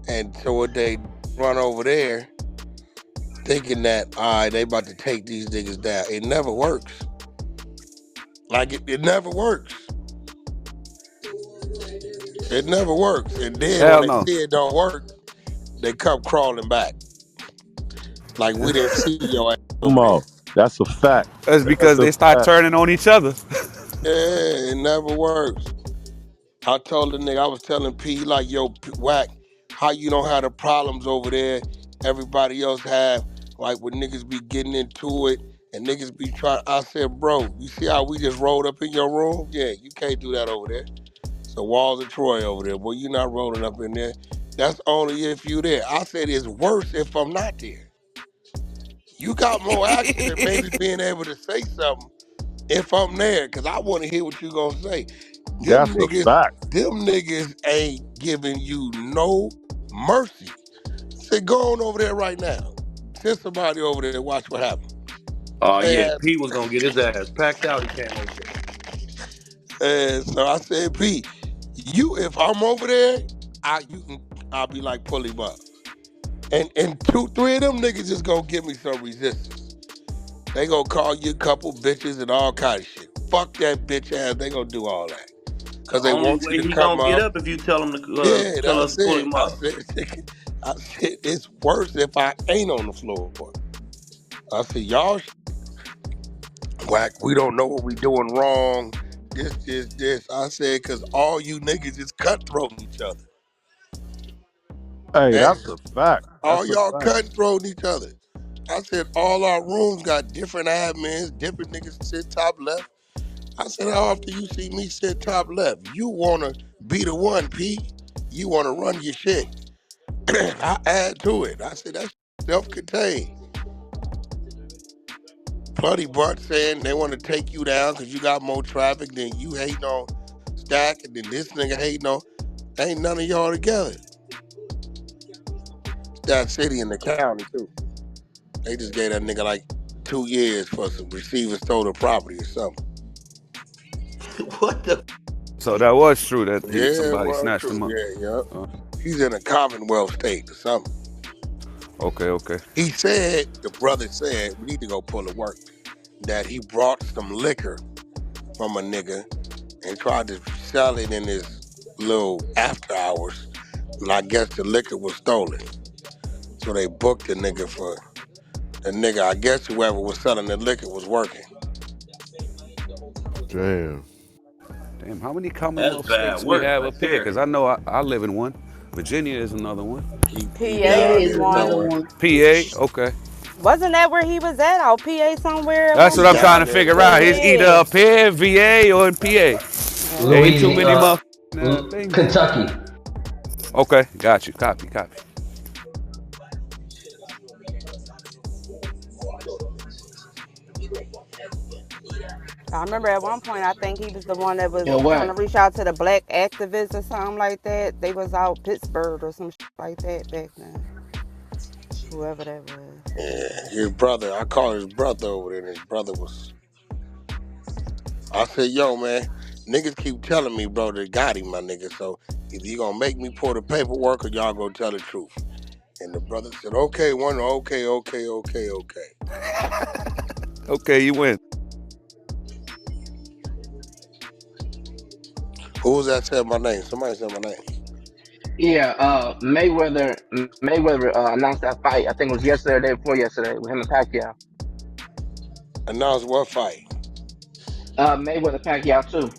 And so what they run over there thinking that, all right, they about to take these niggas down. It never works. Like, it never works. It never works. And then when Hell they no. see it don't work, they come crawling back. Like, we didn't see your ass Come over there. on. That's a fact. That's That's because a they start fact. turning on each other. Yeah, it never works. I told the nigga, I was telling P, like, yo, Wack, how you don't have the problems over there everybody else have, like when niggas be getting into it and niggas be trying. I said, bro, you see how we just rolled up in your room? Yeah, you can't do that over there. So Walls of Troy over there, boy, you not rolling up in there. That's only if you there. I said it's worse if I'm not there. You got more action than maybe being able to say something if I'm there, because I want to hear what you gonna say. That's a fact. Them niggas ain't giving you no mercy. Say, go on over there right now. Send somebody over there, watch what happens. Oh They yeah, had, P was gonna get his ass packed out. He came over there. and so I said, P, you if I'm over there, I'll be like, pull him up. And two, three of them niggas just gonna give me some resistance. They gonna call you a couple bitches and all kind of shit. Fuck that bitch ass. They gonna do all that. The Cause they only want you way to he come gonna get up. up if you tell him to Yeah, tell us that's to pull it. him I up. said, I said, it's worse if I ain't on the floor. I said, y'all Wack, we don't know what we doing wrong. This. I said, cause all you niggas is cutthroating each other. Hey, And that's a fact. all That's a y'all fact. cutthroating each other. I said, all our rooms got different admins, different niggas sit top left. I said, how often you see me sit top left? You wanna be the one, P. You wanna run your shit. I add to it. I said, that's self-contained. Bloody Butt saying they want to take you down because you got more traffic than you hating on Stack, and then this nigga hating on. Ain't none of y'all together. Stackscity in the county too. They just gave that nigga like 2 years for some receiving stolen property or something. What the? So that was true that Yeah, somebody well, snatched true. him up. Yeah, yeah. Uh, He's in a Commonwealth state or something. okay. He said, the brother said, we need to go pull the work, that he brought some liquor from a nigga and tried to sell it in his little after hours. And I guess the liquor was stolen. So they booked the nigga for the nigga. I guess whoever was selling the liquor was working. Damn. Damn, how many That's Commonwealth bad states we work have right up here? there. Because I know I live in one. Virginia is another one. He PA down is there one. somewhere. PA, okay. Wasn't that where he was at? Or PA somewhere at That's one He what I'm trying point? to down there figure out. somewhere. He's either Yeah. up here, VA, or in PA. Ain't too Louisiana, many motherfucking things. Kentucky. Okay, got you. Copy. I remember at one point I think he was the one that was Yo, trying to what? reach out to the black activists or something like that. They was out Pittsburgh or some shit like that back then. Whoever that was. Yeah, his brother. I called his brother over there, and his brother was. I said, "Yo, man, niggas keep telling me, bro, they got him, my nigga. So either you gonna make me pull the paperwork, or y'all gonna tell the truth." And the brother said, "Okay, okay." Okay, you win. Who was that said my name? Somebody said my name. Yeah, Mayweather announced that fight. I think it was yesterday or day before yesterday with him and Pacquiao. Announced what fight? Mayweather Pacquiao too.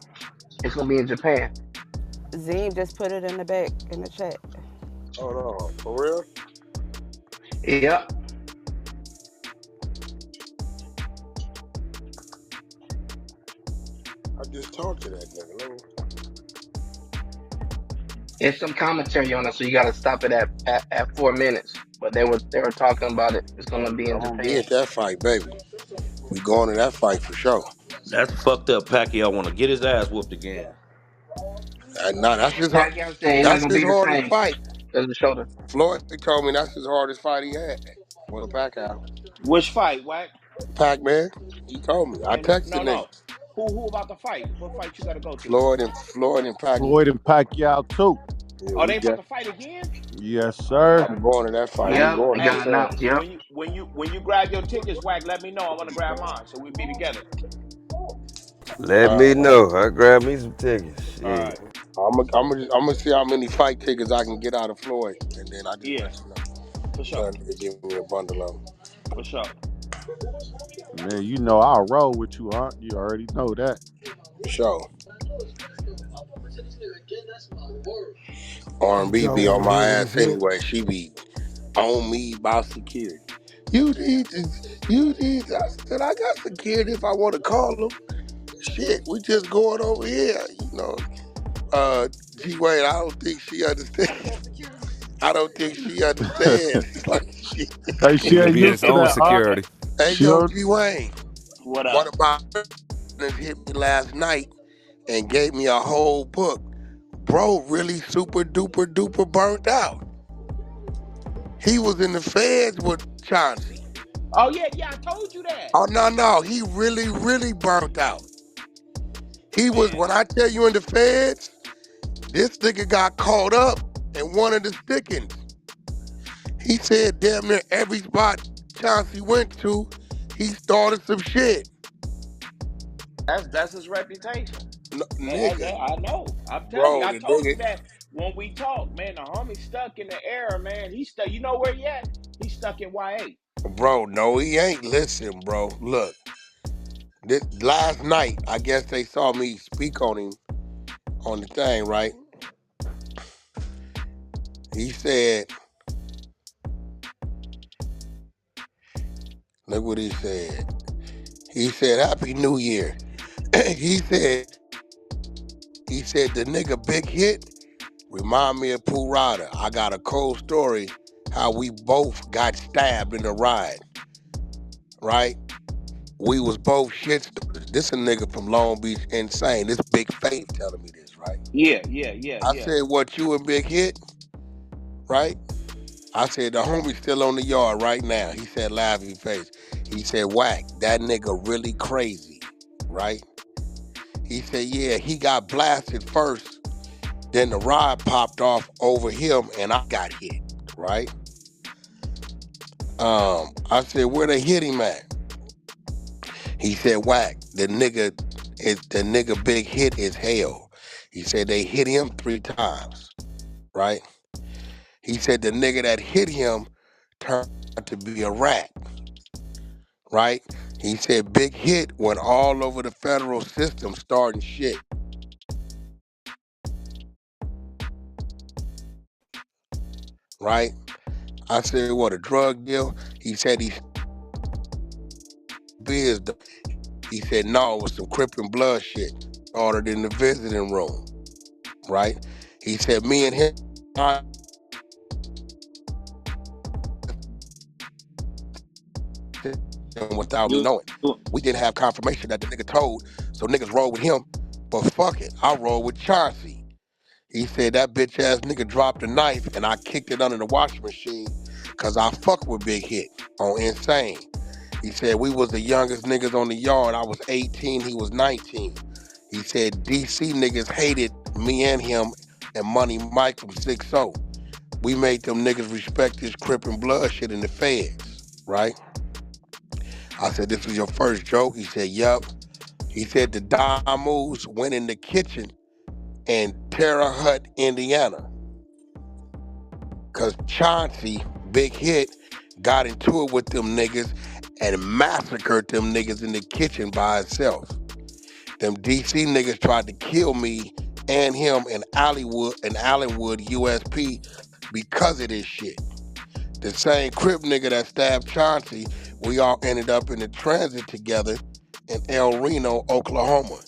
It's gonna be in Japan. Zine just put it in the back in the chat. Hold on, for real? Yep. I just talked to that nigga. It's some commentary on it, so you gotta stop it at 4 minutes. But they were talking about it. It's gonna be in I'm gonna be Japan. at that fight, baby. We going to that fight for sure. That's fucked up. Pacquiao want to get his ass whooped again. Nah, Pacquiao said he's not that's gonna his be the hardest same fight. because of the shoulder. Floyd told me that's his hardest fight he had. Was Pacquiao. Which fight, Wack? Pac-Man. He told me. I And texted no, nigga. no. Who about the fight? What fight you got to go to? Floyd and Pac-Man. Floyd and Pacquiao too. Yeah, Oh, we they about got. to fight again? Yes, sir. I'm going to that fight. Hey, I'm Yep, going they there. hey, got announced. Yep. when you grab your tickets, Wack, let me know. I want to grab mine, so we'll be together. Let All me right. know. I grab me some tickets. All Shit. right. I'm gonna see how many fight tickets I can get out of Floyd, and then I just Yeah, let you know. for Tell sure. him to give me a bundle of them. For sure. Man, you know I'll roll with you, huh? You already know that. For sure. Hey, R&B Joe be want on to hear my what he ass said? anyway. She be on me about security. You need to, you need to. I said, I got security if I want to call them. Shit, we just going over here, you know. G Wade, I don't think she understands. I don't think she understands. Like, shit. Hey, He she gonna ain't be used his to own that, huh? security. Hey, She yo, don't. G Wayne, What one up? of my friends hit me last night and gave me a whole book. Bro, really super duper duper burnt out. He was in the feds with Chauncey. Oh yeah, yeah. I told you that, Oh, no, no. He really, really burnt out. He was, man. when I tell you in the feds, this nigga got caught up in one of the stickings. He said damn near every spot Chauncey went to, he started some shit. That's his reputation. Nigga, I know. I'm telling you. bro, I the told nigga, you that when we talked, man. The homie stuck in the era, man. He's stuck. You know where he at? He's stuck in YA. bro, no, he ain't. Listen, bro, look, this last night, I guess they saw me speak on him on the thing, right? He said, look what he said. He said, Happy New Year. he said, the nigga Big Hit remind me of Pooh Rider. I got a cold story how we both got stabbed in the ride, right? We was both shit stars. This a nigga from Long Beach, insane. This Big Faith telling me this, right? Yeah, yeah, yeah, I yeah. said, what, you and Big Hit, right? I said, the homie's still on the yard right now. He said, laughing face. He said, Wack, that nigga really crazy, right? He said, yeah, he got blasted first, then the rod popped off over him and I got hit, right? I said, where they hit him at? He said, Wack, the nigga Big Hit is hell. He said they hit him 3 times, right? He said the nigga that hit him turned out to be a rat, right? He said Big Hit went all over the federal system starting shit, right? I said, what, a drug deal? He said he biz. He said, no, it was some Crip and blood shit started in the visiting room, right? He said, me and him, without me You, knowing. We didn't have confirmation that the nigga told, so niggas rolled with him. But fuck it, I rolled with Chauncey. He said that bitch ass nigga dropped a knife and I kicked it under the washing machine cause I fuck with Big Hit on Insane. He said we was the youngest niggas on the yard. I was 18, he was 19. He said DC niggas hated me and him and Money Mike from 6-0. We made them niggas respect this Crip and blood shit in the feds, right? I said, this was your first joke? He said, yup. He said the Damus went in the kitchen in Terre Haute, Indiana. Cause Chauncey, Big Hit, got into it with them niggas and massacred them niggas in the kitchen by itself. Them DC niggas tried to kill me and him in Allenwood, USP because of this shit. The same Crip nigga that stabbed Chauncey, we all ended up in the transit together in El Reno, Oklahoma.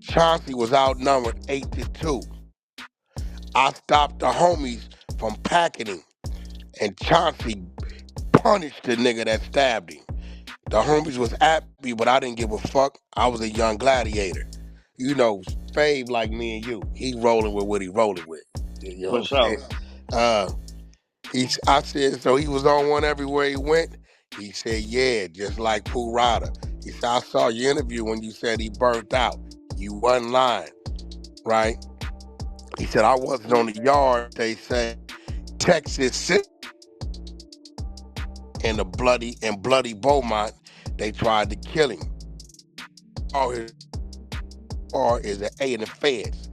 Chauncey was outnumbered 8-2. I stopped the homies from packing him, and Chauncey punished the nigga that stabbed him. The homies was at me, but I didn't give a fuck. I was a young gladiator. You know, Fave like me and you. He rolling with what he rolling with. You know for what I'm saying? sure. Uh, I said, so he was on one everywhere he went? He said, yeah, just like Pooh Rider. He said, I saw your interview when you said he burnt out. You wasn't lying, right? He said, I wasn't on the yard. They say Texas City and bloody Beaumont, they tried to kill him. All his car is an A in the feds.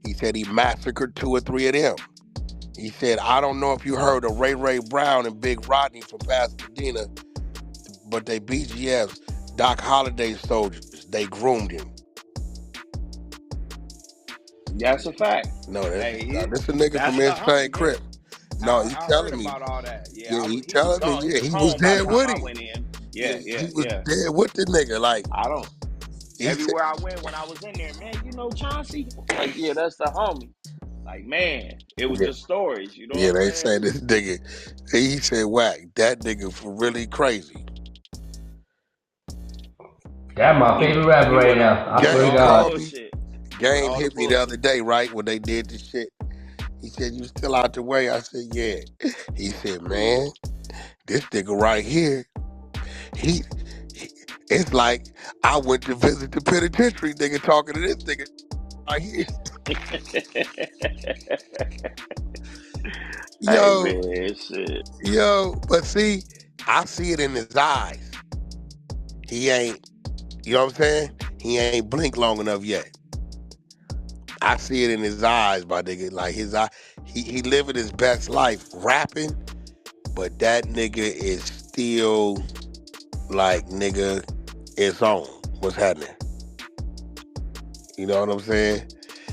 He said he massacred 2 or 3 of them. He said, I don't know if you heard of Ray Brown and Big Rodney from Pasadena, but they BGFs, Doc Holliday soldiers, they groomed him. That's a fact. No, Hey, this a nigga from that's the Insane homie. Yeah, Crip. No, he I heard telling me. about all that. Yeah, Yeah, he he was telling me. gone. He Yeah, was he was home by the there time with I him. went in. Yeah, Yeah, he yeah, was yeah. there with the nigga. Like I don't. he said, Everywhere I went when I was in there, man, you know Chauncey? Like, yeah, that's the homie. Like, man, it was yeah, just stories. You know what yeah. I'm They saying? say this nigga. He said, "Wack, that nigga for really crazy." That my He favorite rapper he right went now. I with swear to Game all the God. called me. bullshit. With Game all the hit me the other bullshit. day, right when they did the shit. He said, "You still out the way?" I said, "Yeah." He said, "Man, this nigga right here, he, he it's like I went to visit the penitentiary. Nigga talking to this nigga right here." Hey Yo, man, shit. but see, I see it in his eyes. He ain't, you know what I'm saying? He ain't blinked long enough yet. I see it in his eyes, my nigga. Like his eye, he living his best life rapping, but that nigga is still like, nigga, it's on. What's happening? You know what I'm saying?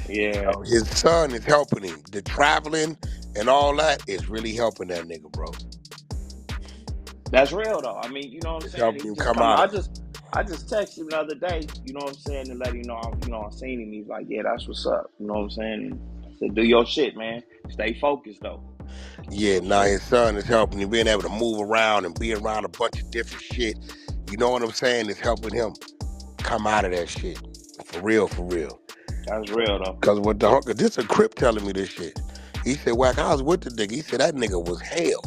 Yeah. His son is helping him. The traveling and all that is really helping that nigga, bro. That's real though. I mean, you know what I'm It's saying? helping He him just come come out of I it. just I just texted him the other day, you know what I'm saying, and let him know I seen him. He's like, yeah, that's what's up. You know what I'm saying? And I said, do your shit, man. Stay focused though. Yeah, Real now shit. his son is helping him being able to move around and be around a bunch of different shit. You know what I'm saying? It's helping him come out of that shit. For real, for real. That's real though. Cause what the hunk, this a Crip telling me this shit. He said, Wack, I was with the nigga. He said that nigga was hell.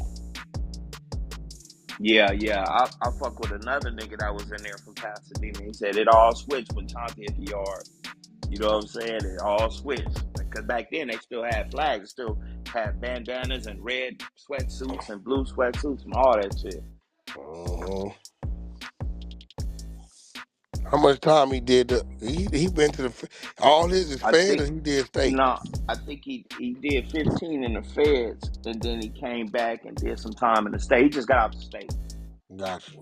Yeah, yeah. I fuck with another nigga that was in there from Pasadena. He said it all switched when Chauncey hit the yard. You know what I'm saying? It all switched. Because back then they still had flags, still had bandanas and red sweatsuits and blue sweatsuits and all that shit. Uh-huh. How much time he did? He been to all his is I fed, or think he did state? no, I think he did 15 in the feds and then he came back and did some time in the state. He just got out the state. Got you.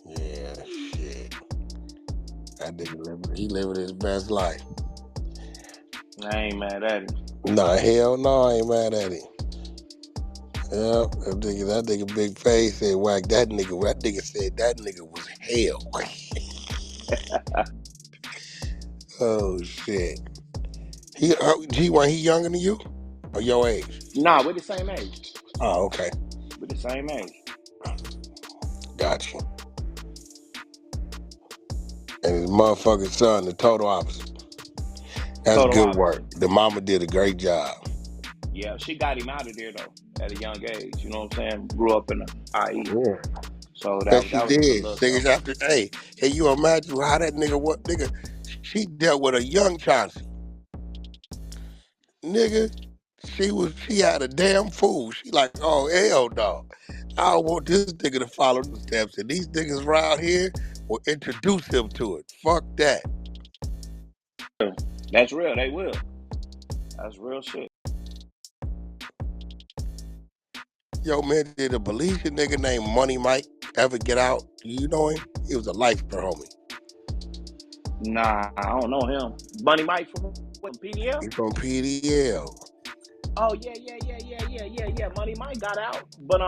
Yeah, shit. That nigga living his best life. I ain't mad at him. Nah, hell no, I ain't mad at him. Yeah, that nigga Big Face said, Wack, that nigga said that nigga was hell. Oh shit. When he younger than you? Or your age? Nah, we're the same age. Oh, okay. We're the same age. Got you. And his motherfucking son, the total opposite. That's Total good work. opposite. The mama did a great job. Yeah, she got him out of there though at a young age. You know what I'm saying? Grew up in the IE. Yeah. So Yes, she that was a good did. look Niggas though. after, hey, can you imagine how that nigga, she dealt with a young Chauncey. Nigga, she had a damn fool. She like, oh, hell no. I don't want this nigga to follow the steps. And these niggas around here will introduce him to it. Fuck that. That's real. They will. That's real shit. Yo, man, did a Belizean nigga named Money Mike ever get out? You know him? He was a lifer, homie. Nah, I don't know him. Bunny Mike from what, PDL? He from PDL. Oh yeah. Money Mike got out, but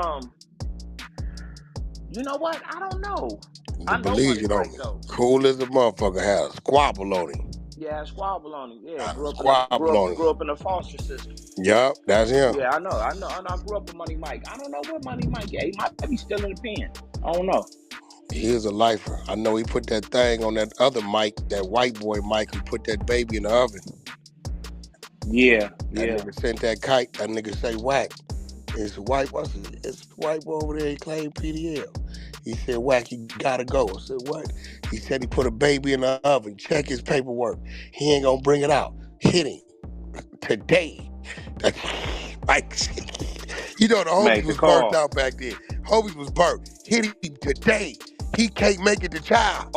you know what? I don't know. The I know Money Belizean Mike homie. though. Cool as a motherfucker, had a squabble on him. Yeah, squabble on him. Yeah, Had a grew up in the squabble on him. grew up in the foster system. Yup, that's him. Yeah, I grew up with Money Mike. I don't know where Money Mike at. He might be still in the pen. I don't know. He is a lifer. I know he put that thing on that other Mike, that white boy Mike who put that baby in the oven. Yeah, That yeah. nigga sent that kite. That nigga say Wack. It's a white boy over there. He claimed PDL. He said, Wack, you gotta go. I said, what? He said he put a baby in the oven. Check his paperwork. He ain't gonna bring it out. Hit him today. That's like, you know, the homies Make the was burnt call. out back then. Homies was burnt. Hit him today. He can't make it to child.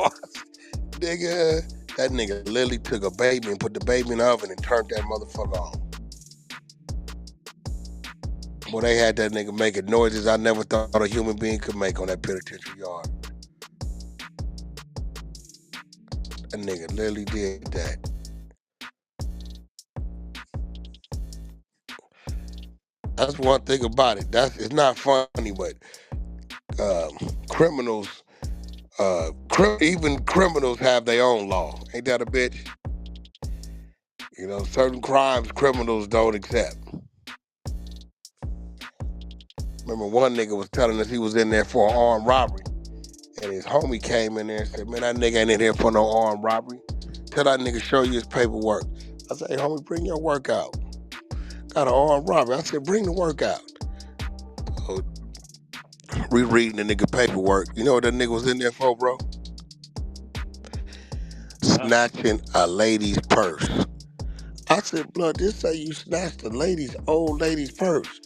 Nigga, that nigga literally took a baby and put the baby in the oven and turned that motherfucker on. Boy, they had that nigga making noises I never thought a human being could make on that penitentiary yard. That nigga literally did that. That's one thing about it. It's not funny, but criminals, even criminals have their own law. Ain't that a bitch? You know, certain crimes criminals don't accept. Remember one nigga was telling us he was in there for an armed robbery. And his homie came in there and said, man, that nigga ain't in here for no armed robbery. Tell that nigga show you his paperwork. I said, hey, homie, bring your work out. Got an armed robbery. I said, bring the work out. So, rereading the nigga paperwork. You know what that nigga was in there for, bro? Yeah. Snatching a lady's purse. I said, blood, this say you snatched the old lady's purse.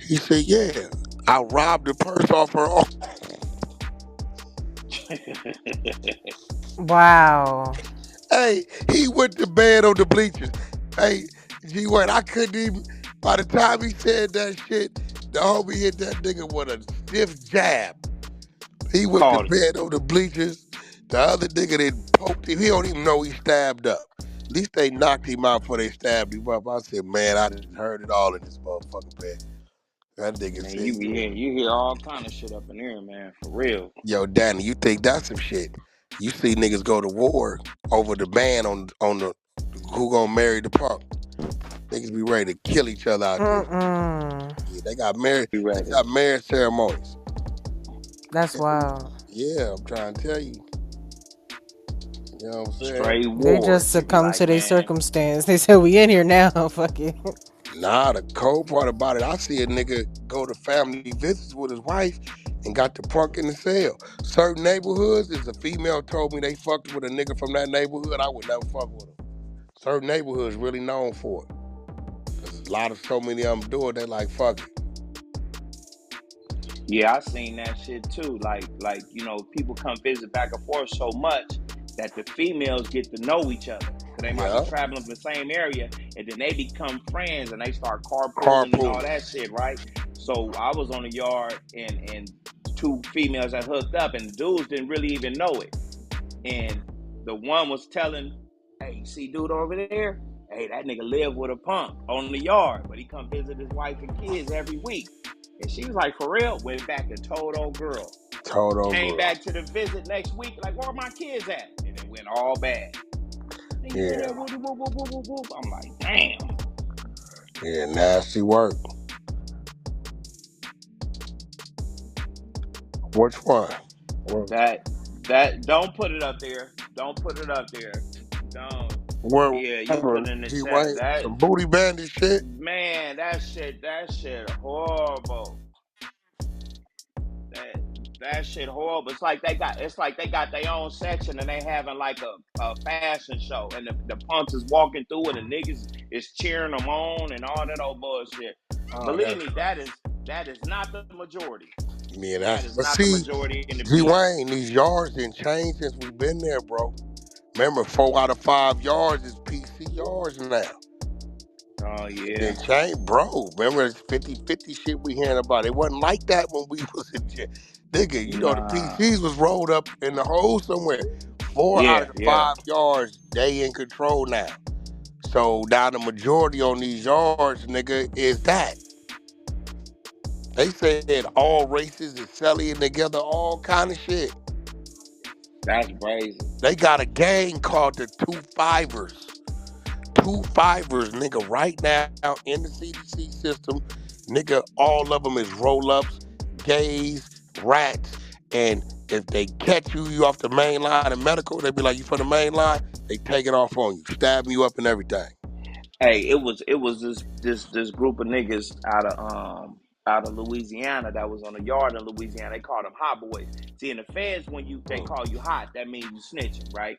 He said, yeah. I robbed the purse off her arm. Wow. Hey, he went to bed on the bleachers. Hey, G-Wayne, I couldn't even, by the time he said that shit, the homie hit that nigga with a stiff jab. He went to Called it. bed on the bleachers. The other nigga then poked him. He don't even know he stabbed up. At least they knocked him out before they stabbed him up. I said, man, I just heard it all in this motherfucking bed. That nigga Man, said, yeah. you hear all kind of shit up in here, man. For real. Yo, Danny, you think that's some shit? You see niggas go to war over the ban on the who gonna marry the punk. Niggas be ready to kill each other out there. Mm-mm. Yeah, they got marriage. Be They ready. got marriage ceremonies. That's wild. Yeah, I'm trying to tell you. You know what I'm saying? Straight They war. just You be succumb like, to their man, circumstance. They said, we in here now. Fuck it. Nah, the cold part about it, I see a nigga go to family visits with his wife and got the punk in the cell. Certain neighborhoods, if a female told me they fucked with a nigga from that neighborhood, I would never fuck with him. Certain neighborhoods really known for it. Cause so many of them do it, they like, fuck it. yeah, I seen that shit too. Like people come visit back and forth so much that the females get to know each other because they might be Yeah, traveling from the same area, and then they become friends and they start carpooling and all carpool. that shit, right? So I was on the yard and two females that hooked up, and the dudes didn't really even know it. And the one was telling, hey, you see dude over there? Hey, that nigga live with a punk on the yard, but he come visit his wife and kids every week. And she was like, for real? Went back and told old girl. Told old Came girl. back to the visit next week, like, where are my kids at? And it went all bad. And you hear Yeah, that whoop, whoop, whoop, whoop, whoop, whoop. I'm like, damn. yeah, nasty work. Which one? Don't put it up there. Don't put it up there. Don't. Yeah, you can put Whatever. it in the G chat. Wayne, some booty bandit shit. Man, that shit horrible. That that shit horrible. It's like they got their own section and they having like a fashion show and the punks is walking through it and niggas is cheering them on and all that old bullshit. Oh, Believe that's me, that is not the majority. me and That that's. is But not the see, majority in the G people. Wayne, these yards didn't change since we've been there, bro. Remember, 4 out of 5 yards is PC yards now. Oh It yeah. didn't change, bro. Remember, it's 50-50 shit we hearing about. It wasn't like that when we was in jail. Nigga, you know the Nah. PCs was rolled up in the hole somewhere. 4 out of Yeah, the yeah. 5 yards, they in control now. So now the majority on these yards, nigga, is that. They said all races is selling together, all kind of shit. That's crazy. They got a gang called the 2 Fivers. 2 Fivers, nigga, right now in the CDC system, nigga, all of them is roll-ups, gays, rats, and if they catch you off the main line of medical, they be like, you from the main line? They take it off on you, stab you up and everything. Hey, it was this group of niggas out of out of Louisiana that was on a yard in Louisiana. They called them hot boys. See, in the feds, when they call you hot, that means you snitching, right?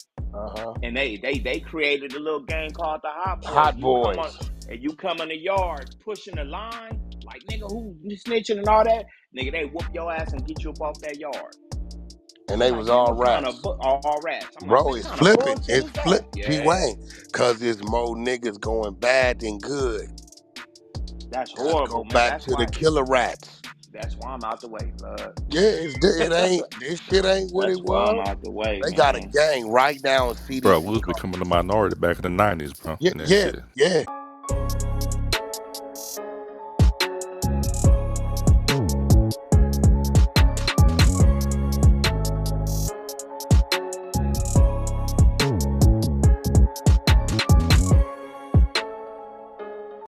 And they created a little gang called the Hot Boys. Hot boys. You come in the yard pushing the line, like nigga who snitching and all that, nigga, they whoop your ass and get you up off that yard. And I'm they like, was man, all what kind rats. of all rats? I'm like, Bro, what it's kind of flipping. bullshit It's is that? flip P Yeah, Wayne. Cause there's more niggas going bad than good. that's Gotta go horrible, man. back to the killer rats. That's why I'm out the way, blood. Yeah, it ain't this shit ain't what That's it why I'm was. out the way, They got a man. gang right now in Bro, we CDC. was becoming the minority back in the 90s, bro. Yeah, And that yeah, shit. yeah.